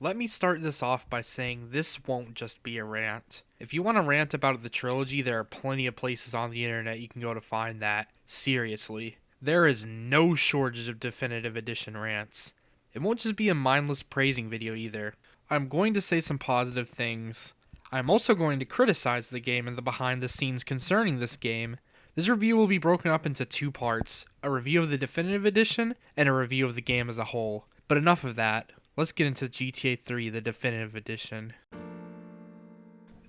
Let me start this off by saying this won't just be a rant. If you want to rant about the trilogy, there are plenty of places on the internet you can go to find that. Seriously. There is no shortage of definitive edition rants. It won't just be a mindless praising video either. I'm going to say some positive things. I'm also going to criticize the game and the behind the scenes concerning this game. This review will be broken up into two parts, a review of the definitive edition and a review of the game as a whole. But enough of that. Let's get into GTA 3, the definitive edition.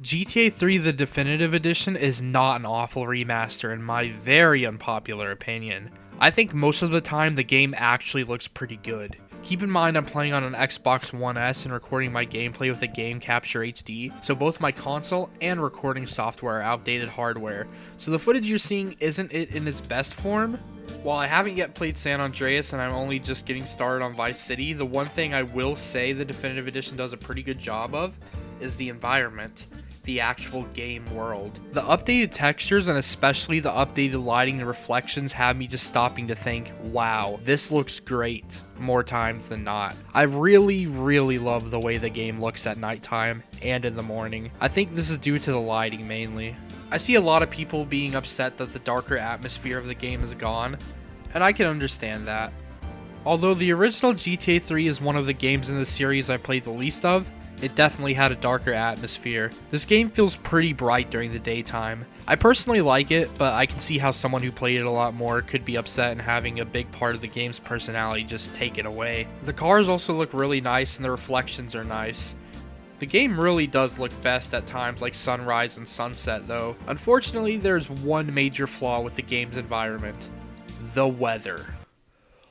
GTA 3, the definitive edition is not an awful remaster in my very unpopular opinion. I think most of the time the game actually looks pretty good. Keep in mind I'm playing on an Xbox One S and recording my gameplay with a Game Capture HD, so both my console and recording software are outdated hardware, so the footage you're seeing isn't it in its best form. While I haven't yet played San Andreas and I'm only just getting started on Vice City, the one thing I will say the definitive edition does a pretty good job of is the environment. The actual game world. The updated textures and especially the updated lighting and reflections have me just stopping to think, wow, this looks great more times than not. I really love the way the game looks at nighttime and in the morning. I think this is due to the lighting mainly. I see a lot of people being upset that the darker atmosphere of the game is gone, and I can understand that. Although the original GTA 3 is one of the games in the series I played the least of, it definitely had a darker atmosphere. This game feels pretty bright during the daytime. I personally like it, but I can see how someone who played it a lot more could be upset and having a big part of the game's personality just taken away. The cars also look really nice and the reflections are nice. The game really does look best at times like sunrise and sunset though. Unfortunately, there's one major flaw with the game's environment. The weather.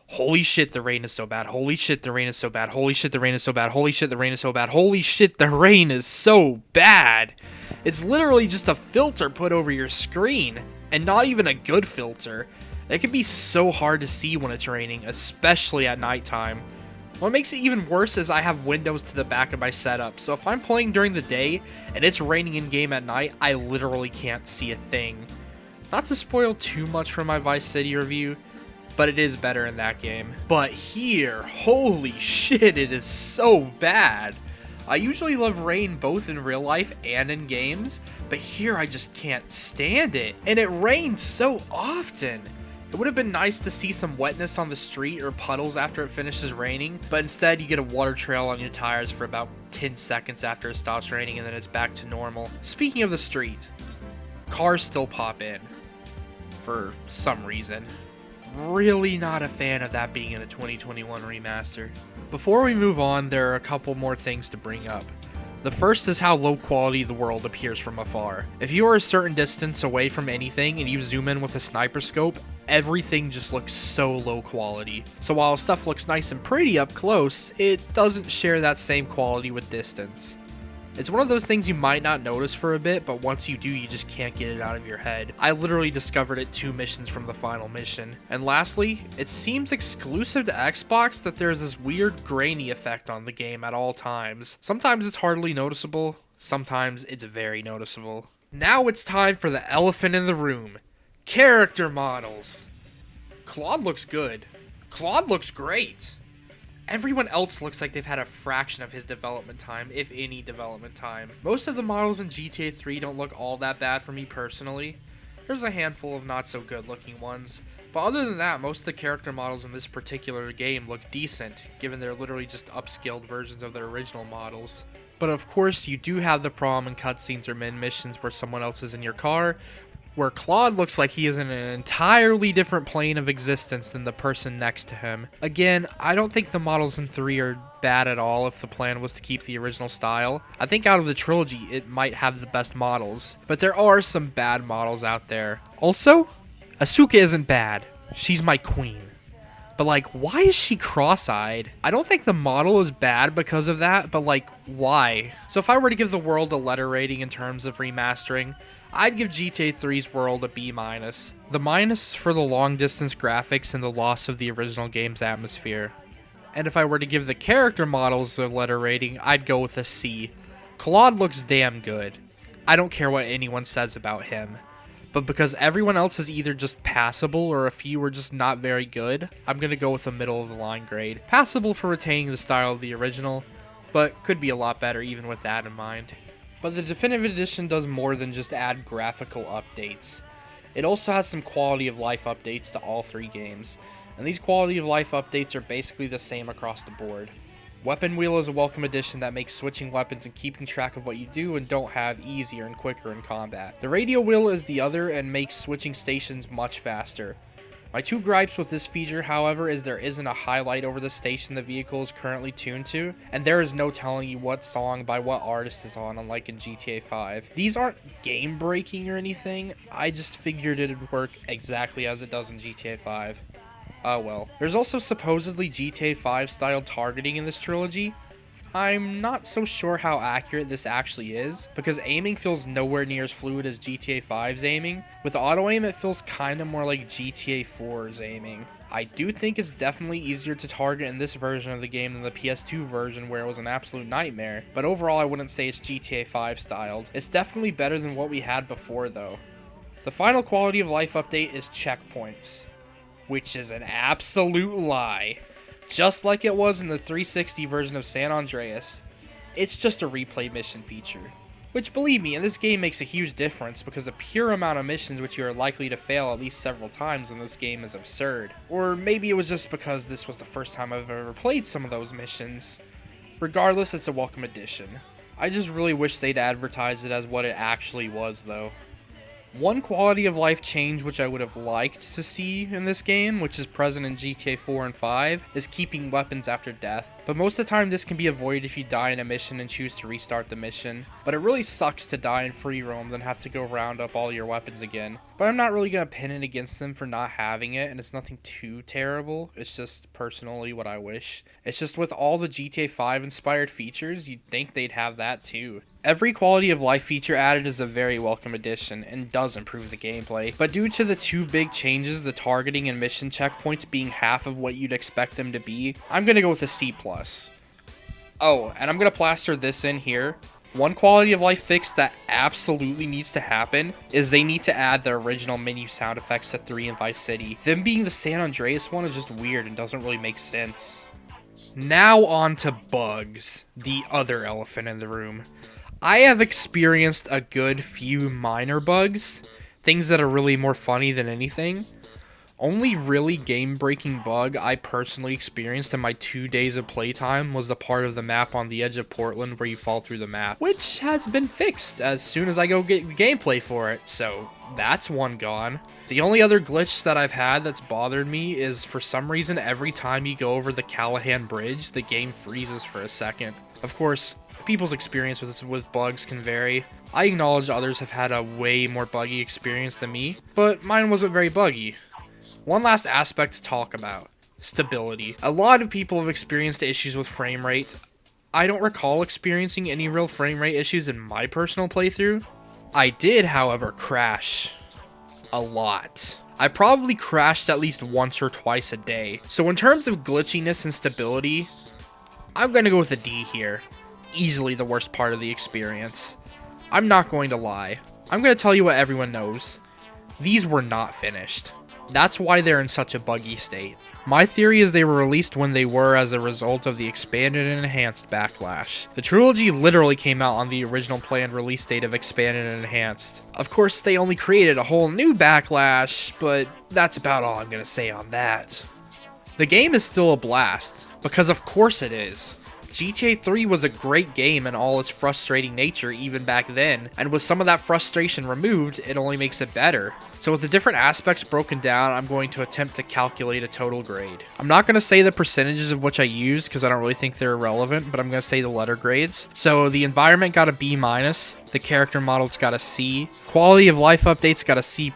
Holy shit, the rain is so bad. Holy shit, the rain is so bad. Holy shit, the rain is so bad. Holy shit, the rain is so bad. Holy shit, the rain is so bad. It's literally just a filter put over your screen, and not even a good filter. It can be so hard to see when it's raining, especially at nighttime. What makes it even worse is I have windows to the back of my setup, so if I'm playing during the day and it's raining in-game at night, I literally can't see a thing. Not to spoil too much from my Vice City review, but it is better in that game. But here, holy shit, it is so bad. I usually love rain both in real life and in games, but here I just can't stand it. And it rains so often. It would have been nice to see some wetness on the street or puddles after it finishes raining, but instead you get a water trail on your tires for about 10 seconds after it stops raining and then it's back to normal. Speaking of the street, cars still pop in. For some reason. Really not a fan of that being in a 2021 remaster. Before we move on, there are a couple more things to bring up. The first is how low quality the world appears from afar. If you are a certain distance away from anything and you zoom in with a sniper scope, everything just looks so low quality. So while stuff looks nice and pretty up close, it doesn't share that same quality with distance. It's one of those things you might not notice for a bit, but once you do, you just can't get it out of your head. I literally discovered it 2 missions from the final mission. And lastly, it seems exclusive to Xbox that there's this weird grainy effect on the game at all times. Sometimes it's hardly noticeable, sometimes it's very noticeable. Now it's time for the elephant in the room. Character models. Claude looks good. Claude looks great. Everyone else looks like they've had a fraction of his development time, if any development time. Most of the models in GTA 3 don't look all that bad for me personally. There's a handful of not so good looking ones, but other than that, most of the character models in this particular game look decent, given they're literally just upscaled versions of their original models. But of course, you do have the problem in cutscenes or mid missions where someone else is in your car, where Claude looks like he is in an entirely different plane of existence than the person next to him. Again, I don't think the models in 3 are bad at all if the plan was to keep the original style. I think out of the trilogy, it might have the best models, but there are some bad models out there. Also, Asuka isn't bad. She's my queen. But like, why is she cross-eyed? I don't think the model is bad because of that, but like, why? So if I were to give the world a letter rating in terms of remastering, I'd give GTA 3's world a B-. The minus for the long-distance graphics and the loss of the original game's atmosphere. And if I were to give the character models a letter rating, I'd go with a C. Claude looks damn good. I don't care what anyone says about him. But because everyone else is either just passable or a few are just not very good, I'm going to go with a middle of the line grade. Passable for retaining the style of the original, but could be a lot better even with that in mind. But the Definitive Edition does more than just add graphical updates. It also has some quality of life updates to all 3 games, and these quality of life updates are basically the same across the board. Weapon Wheel is a welcome addition that makes switching weapons and keeping track of what you do and don't have easier and quicker in combat. The Radio Wheel is the other and makes switching stations much faster. My 2 gripes with this feature, however, is there isn't a highlight over the station the vehicle is currently tuned to, and there is no telling you what song by what artist is on, unlike in GTA 5. These aren't game breaking or anything, I just figured it would work exactly as it does in GTA 5. Oh well. There's also supposedly GTA 5 style targeting in this trilogy. I'm not so sure how accurate this actually is, because aiming feels nowhere near as fluid as GTA 5's aiming. With auto aim, it feels kinda more like GTA 4's aiming. I do think it's definitely easier to target in this version of the game than the PS2 version where it was an absolute nightmare, but overall I wouldn't say it's GTA 5 styled. It's definitely better than what we had before though. The final quality of life update is checkpoints, which is an absolute lie. Just like it was in the 360 version of San Andreas, it's just a replay mission feature. Which, believe me, in this game makes a huge difference because the pure amount of missions which you are likely to fail at least several times in this game is absurd. Or maybe it was just because this was the first time I've ever played some of those missions. Regardless, it's a welcome addition. I just really wish they'd advertised it as what it actually was though. One quality of life change which I would have liked to see in this game, which is present in GTA 4 and 5, is keeping weapons after death. But most of the time this can be avoided if you die in a mission and choose to restart the mission. But it really sucks to die in free roam then have to go round up all your weapons again. But I'm not really going to pin it against them for not having it, and it's nothing too terrible. It's just personally what I wish. It's just with all the GTA 5 inspired features, you'd think they'd have that too. Every quality of life feature added is a very welcome addition and does improve the gameplay, but due to the 2 big changes, the targeting and mission checkpoints being half of what you'd expect them to be, I'm gonna go with a C+. Oh, and I'm gonna plaster this in here. One quality of life fix that absolutely needs to happen is they need to add the original menu sound effects to 3 and Vice City. Them being the San Andreas one is just weird and doesn't really make sense. Now on to bugs, the other elephant in the room. I have experienced a good few minor bugs, things that are really more funny than anything. Only really game-breaking bug I personally experienced in my 2 days of playtime was the part of the map on the edge of Portland where you fall through the map, which has been fixed as soon as I go get gameplay for it, so that's one gone. The only other glitch that I've had that's bothered me is for some reason every time you go over the Callahan Bridge, the game freezes for a second. Of course, people's experience with bugs can vary. I acknowledge others have had a way more buggy experience than me, but mine wasn't very buggy. One last aspect to talk about: stability. A lot of people have experienced issues with frame rate. I don't recall experiencing any real frame rate issues in my personal playthrough. I did, however, crash a lot. I probably crashed at least once or twice a day. So in terms of glitchiness and stability, I'm gonna go with a D here. Easily the worst part of the experience. I'm not going to lie. I'm gonna tell you what everyone knows. These were not finished. That's why they're in such a buggy state. My theory is they were released when they were as a result of the expanded and enhanced backlash. The trilogy literally came out on the original planned release date of expanded and enhanced. Of course, they only created a whole new backlash, but that's about all I'm gonna say on that. The game is still a blast, because of course it is. GTA 3 was a great game in all its frustrating nature even back then, and with some of that frustration removed, it only makes it better. So with the different aspects broken down, I'm going to attempt to calculate a total grade. I'm not going to say the percentages of which I used because I don't really think they're relevant, but I'm going to say the letter grades. So the environment got a B-, the character models got a C, quality of life updates got a C+,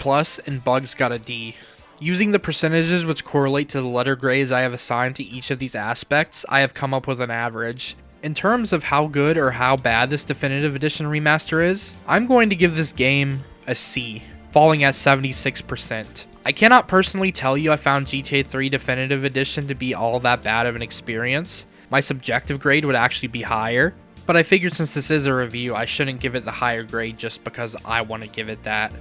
and bugs got a D. Using the percentages which correlate to the letter grades I have assigned to each of these aspects, I have come up with an average. In terms of how good or how bad this Definitive Edition remaster is, I'm going to give this game a C, falling at 76%. I cannot personally tell you I found GTA 3 Definitive Edition to be all that bad of an experience. My subjective grade would actually be higher, but I figured since this is a review, I shouldn't give it the higher grade just because I want to give it that.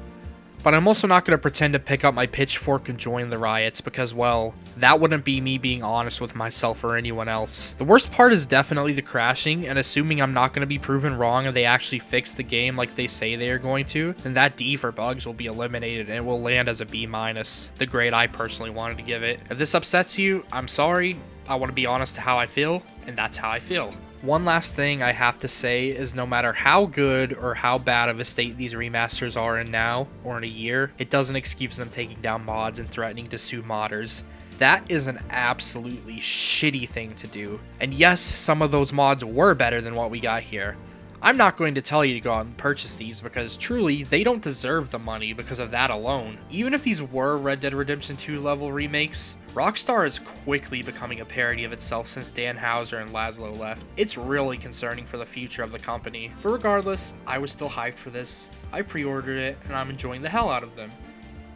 But I'm also not going to pretend to pick up my pitchfork and join the riots because, well, that wouldn't be me being honest with myself or anyone else. The worst part is definitely the crashing, and assuming I'm not going to be proven wrong and they actually fix the game like they say they are going to, then that D for bugs will be eliminated and it will land as a B-, the grade I personally wanted to give it. If this upsets you, I'm sorry. I want to be honest to how I feel, and that's how I feel. One last thing I have to say is no matter how good or how bad of a state these remasters are in now or in a year, it doesn't excuse them taking down mods and threatening to sue modders. That is an absolutely shitty thing to do. And yes, some of those mods were better than what we got here. I'm not going to tell you to go out and purchase these because truly, they don't deserve the money because of that alone. Even if these were Red Dead Redemption 2 level remakes, Rockstar is quickly becoming a parody of itself since Dan Houser and Laszlo left. It's really concerning for the future of the company. But regardless, I was still hyped for this. I pre-ordered it and I'm enjoying the hell out of them.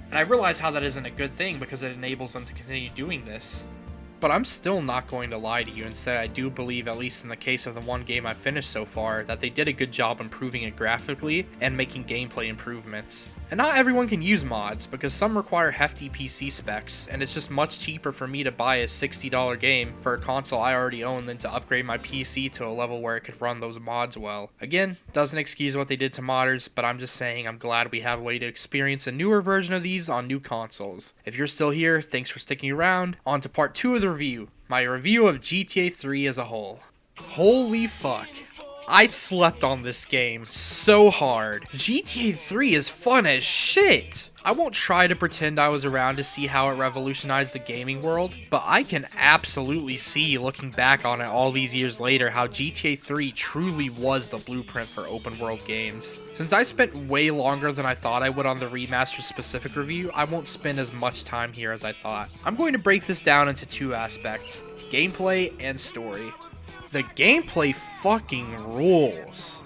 And I realize how that isn't a good thing because it enables them to continue doing this. But I'm still not going to lie to you and say I do believe, at least in the case of the one game I've finished so far, that they did a good job improving it graphically and making gameplay improvements. And not everyone can use mods, because some require hefty PC specs, and it's just much cheaper for me to buy a $60 game for a console I already own than to upgrade my PC to a level where it could run those mods well. Again, doesn't excuse what they did to modders, but I'm just saying I'm glad we have a way to experience a newer version of these on new consoles. If you're still here, thanks for sticking around. On to part 2 of the review, my review of GTA 3 as a whole. Holy fuck. I slept on this game so hard. GTA 3 is fun as shit. I won't try to pretend I was around to see how it revolutionized the gaming world, but I can absolutely see, looking back on it all these years later, how GTA 3 truly was the blueprint for open world games. Since I spent way longer than I thought I would on the remaster specific review, I won't spend as much time here as I thought. I'm going to break this down into 2 aspects: gameplay and story. The gameplay fucking rules.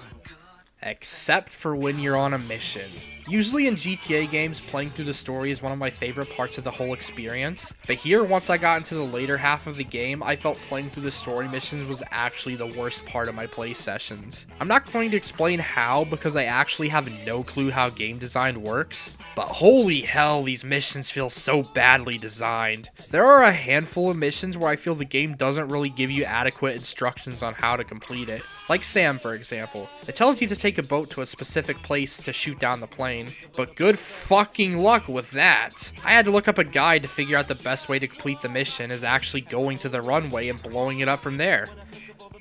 Except for when you're on a mission. Usually in GTA games, playing through the story is one of my favorite parts of the whole experience, but here, once I got into the later half of the game, I felt playing through the story missions was actually the worst part of my play sessions. I'm not going to explain how, because I actually have no clue how game design works, but holy hell, these missions feel so badly designed. There are a handful of missions where I feel the game doesn't really give you adequate instructions on how to complete it. Like Sam, for example. It tells you to take a boat to a specific place to shoot down the plane. But good fucking luck with that. I had to look up a guide to figure out the best way to complete the mission is actually going to the runway and blowing it up from there.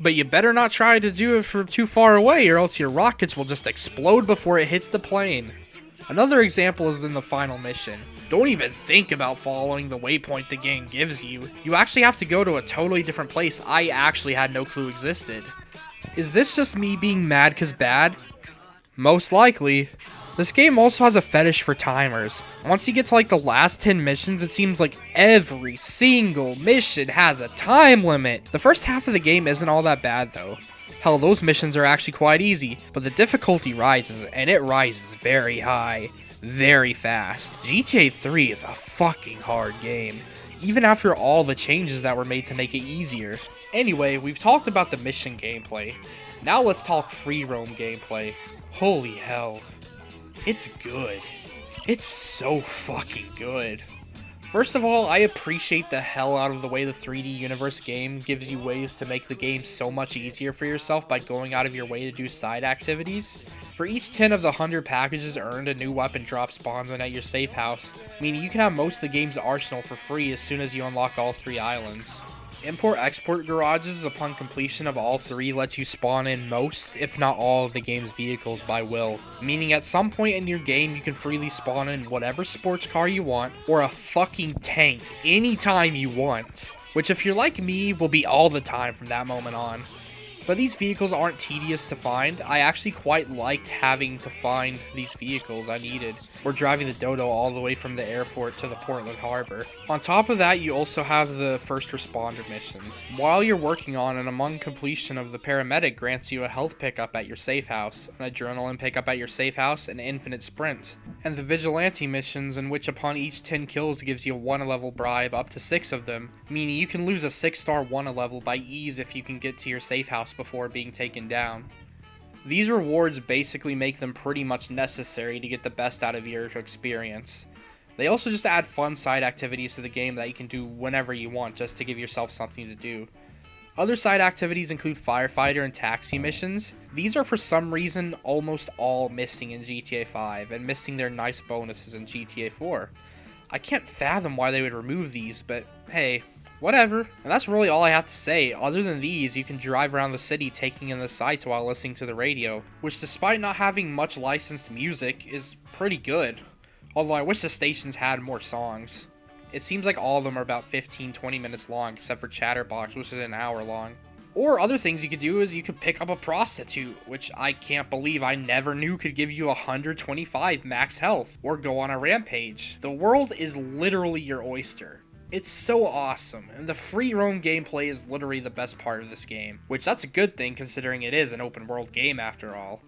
But you better not try to do it from too far away or else your rockets will just explode before it hits the plane. Another example is in the final mission. Don't even think about following the waypoint the game gives you. You actually have to go to a totally different place I actually had no clue existed. Is this just me being mad 'cause bad? Most likely. This game also has a fetish for timers. Once you get to like the last 10 missions, it seems like every single mission has a time limit. The first half of the game isn't all that bad though. Hell, those missions are actually quite easy, but the difficulty rises, and it rises very high, very fast. GTA 3 is a fucking hard game, even after all the changes that were made to make it easier. Anyway, we've talked about the mission gameplay. Now let's talk free roam gameplay. Holy hell. It's good. It's so fucking good. First of all, I appreciate the hell out of the way the 3D Universe game gives you ways to make the game so much easier for yourself by going out of your way to do side activities. For each 10 of the 100 packages earned, a new weapon drop spawns in at your safe house, meaning you can have most of the game's arsenal for free as soon as you unlock all 3 islands. Import-export garages upon completion of all 3 lets you spawn in most, if not all, of the game's vehicles by will, meaning at some point in your game you can freely spawn in whatever sports car you want, or a fucking tank anytime you want, which if you're like me, will be all the time from that moment on. But these vehicles aren't tedious to find. I actually quite liked having to find these vehicles I needed, or driving the Dojo all the way from the airport to the Portland Harbor. On top of that, you also have the first responder missions. While you're working on and among completion of the paramedic grants you a health pickup at your safe house, an adrenaline pickup at your safe house, and infinite sprint. And the vigilante missions, in which upon each 10 kills gives you a 1 level bribe up to 6 of them, meaning you can lose a 6-star 1 level by ease if you can get to your safe house before being taken down. These rewards basically make them pretty much necessary to get the best out of your experience. They also just add fun side activities to the game that you can do whenever you want just to give yourself something to do. Other side activities include firefighter and taxi missions. These are for some reason almost all missing in GTA 5 and missing their nice bonuses in GTA 4. I can't fathom why they would remove these, but hey, whatever. And that's really all I have to say. Other than these, you can drive around the city taking in the sights while listening to the radio, which despite not having much licensed music is pretty good. Although I wish the stations had more songs. It seems like all of them are about 15-20 minutes long, except for Chatterbox, which is an hour long. Or other things you could do is you could pick up a prostitute, which I can't believe I never knew could give you 125 max health, or go on a rampage. The world is literally your oyster. It's so awesome, and the free roam gameplay is literally the best part of this game, which that's a good thing considering it is an open world game after all.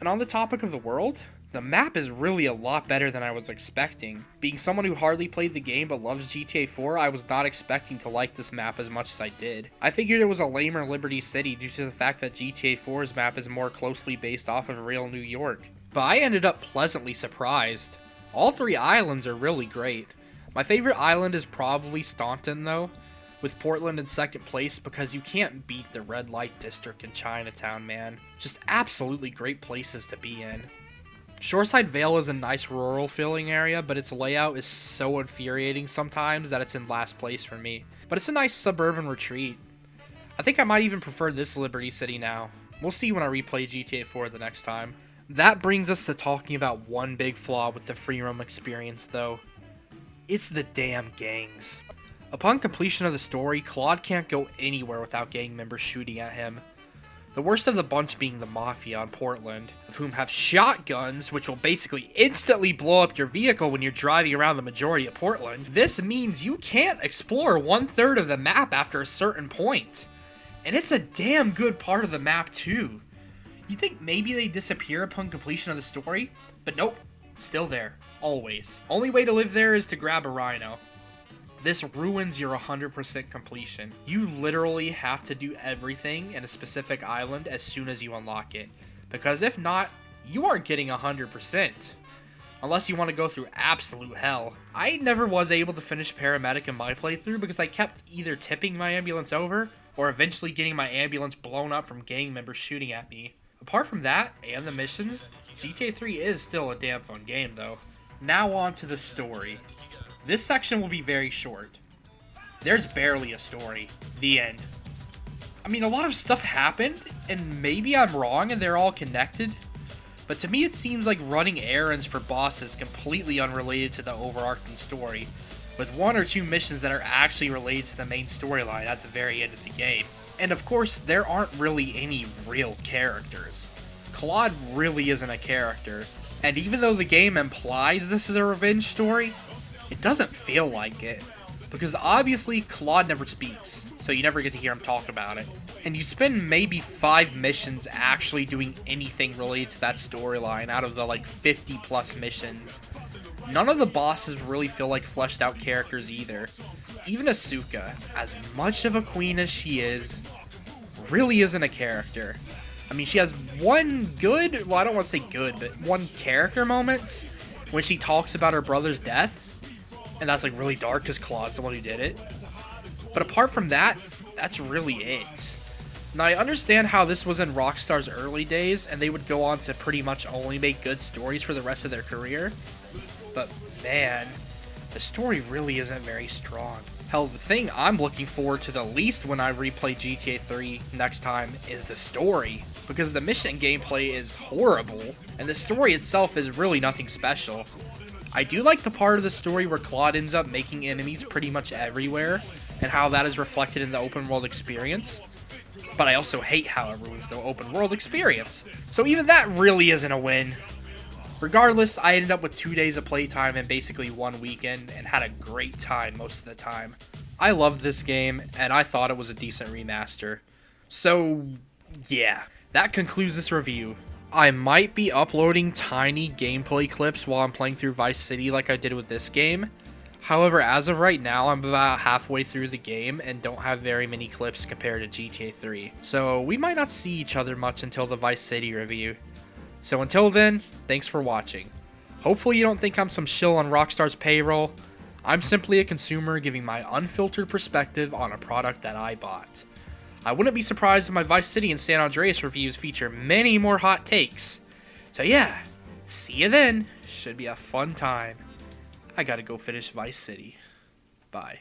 And on the topic of the world, the map is really a lot better than I was expecting. Being someone who hardly played the game but loves GTA 4, I was not expecting to like this map as much as I did. I figured it was a lamer Liberty City due to the fact that GTA 4's map is more closely based off of real New York. But I ended up pleasantly surprised. All three islands are really great. My favorite island is probably Staunton though, with Portland in second place because you can't beat the Red Light District in Chinatown, man. Just absolutely great places to be in. Shoreside Vale is a nice rural feeling area, but its layout is so infuriating sometimes that it's in last place for me. But it's a nice suburban retreat. I think I might even prefer this Liberty City now. We'll see when I replay GTA 4 the next time. That brings us to talking about one big flaw with the free roam experience though. It's the damn gangs. Upon completion of the story, Claude can't go anywhere without gang members shooting at him. The worst of the bunch being the Mafia on Portland, of whom have shotguns, which will basically instantly blow up your vehicle when you're driving around the majority of Portland. This means you can't explore 1/3 of the map after a certain point. And it's a damn good part of the map too. You'd think maybe they disappear upon completion of the story, but nope, still there, always. Only way to live there is to grab a rhino. This ruins your 100% completion. You literally have to do everything in a specific island as soon as you unlock it. Because if not, you aren't getting 100%. Unless you want to go through absolute hell. I never was able to finish Paramedic in my playthrough because I kept either tipping my ambulance over or eventually getting my ambulance blown up from gang members shooting at me. Apart from that, and the missions, GTA 3 is still a damn fun game though. Now on to the story. This section will be very short. There's barely a story. The end. I mean, a lot of stuff happened, and maybe I'm wrong and they're all connected, but to me it seems like running errands for bosses completely unrelated to the overarching story, with one or two missions that are actually related to the main storyline at the very end of the game. And of course, there aren't really any real characters. Claude really isn't a character, and even though the game implies this is a revenge story, it doesn't feel like it, because obviously Claude never speaks, so you never get to hear him talk about it. And you spend maybe 5 missions actually doing anything related to that storyline out of the like 50 plus missions. None of the bosses really feel like fleshed out characters either. Even Asuka, as much of a queen as she is, really isn't a character. I mean, she has one good, well I don't want to say good, but one character moment when she talks about her brother's death. And that's like really dark because Claude's the one who did it. But apart from that, that's really it. Now I understand how this was in Rockstar's early days and they would go on to pretty much only make good stories for the rest of their career. But man, the story really isn't very strong. Hell, the thing I'm looking forward to the least when I replay GTA 3 next time is the story. Because the mission gameplay is horrible, and the story itself is really nothing special. I do like the part of the story where Claude ends up making enemies pretty much everywhere, and how that is reflected in the open world experience. But I also hate how it ruins the open world experience, so even that really isn't a win. Regardless, I ended up with 2 days of playtime and basically one weekend, and had a great time most of the time. I loved this game, and I thought it was a decent remaster. So, yeah, that concludes this review. I might be uploading tiny gameplay clips while I'm playing through Vice City like I did with this game. However, as of right now, I'm about halfway through the game and don't have very many clips compared to GTA 3. So we might not see each other much until the Vice City review. So until then, thanks for watching. Hopefully you don't think I'm some shill on Rockstar's payroll. I'm simply a consumer giving my unfiltered perspective on a product that I bought. I wouldn't be surprised if my Vice City and San Andreas reviews feature many more hot takes. So yeah, see you then. Should be a fun time. I gotta go finish Vice City. Bye.